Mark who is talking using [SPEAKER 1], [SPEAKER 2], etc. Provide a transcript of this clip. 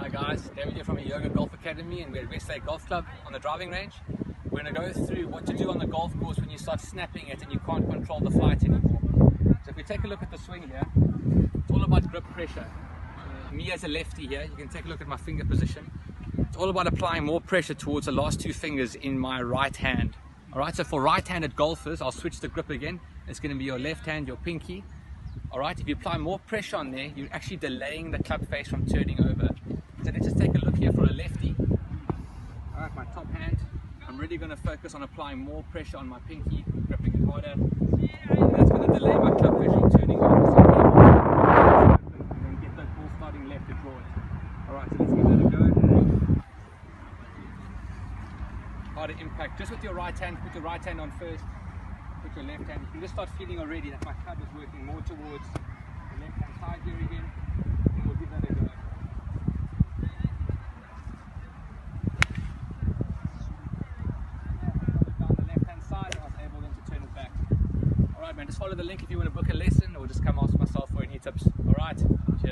[SPEAKER 1] Hi guys, David here from EOGA Golf Academy, and we're at Westlake Golf Club on the driving range. We're going to go through what to do on the golf course when you start snapping it and you can't control the flight anymore. So if we take a look at the swing here, it's all about grip pressure. Me as a lefty here, you can take a look at my finger position. It's all about applying more pressure towards the last two fingers in my right hand. Alright, so for right-handed golfers, I'll switch the grip again. It's going to be your left hand, your pinky. Alright, if you apply more pressure on there, you're actually delaying the club face from turning over. So let's just take a look here for a lefty. Alright, my top hand. I'm really going to focus on applying more pressure on my pinky, gripping it harder. And that's going to delay my club face from turning over. So and then get the ball starting left to draw it. Alright, so let's give that a go. Harder impact. Just with your right hand, put your right hand on first. Put your left hand. You can just start feeling already that my club is working more towards the left hand side here again. And we'll give that a go. Down the left hand side, I was able then to turn it back. Alright man, just follow the link if you want to book a lesson, or just come ask myself for any tips. Alright, cheers.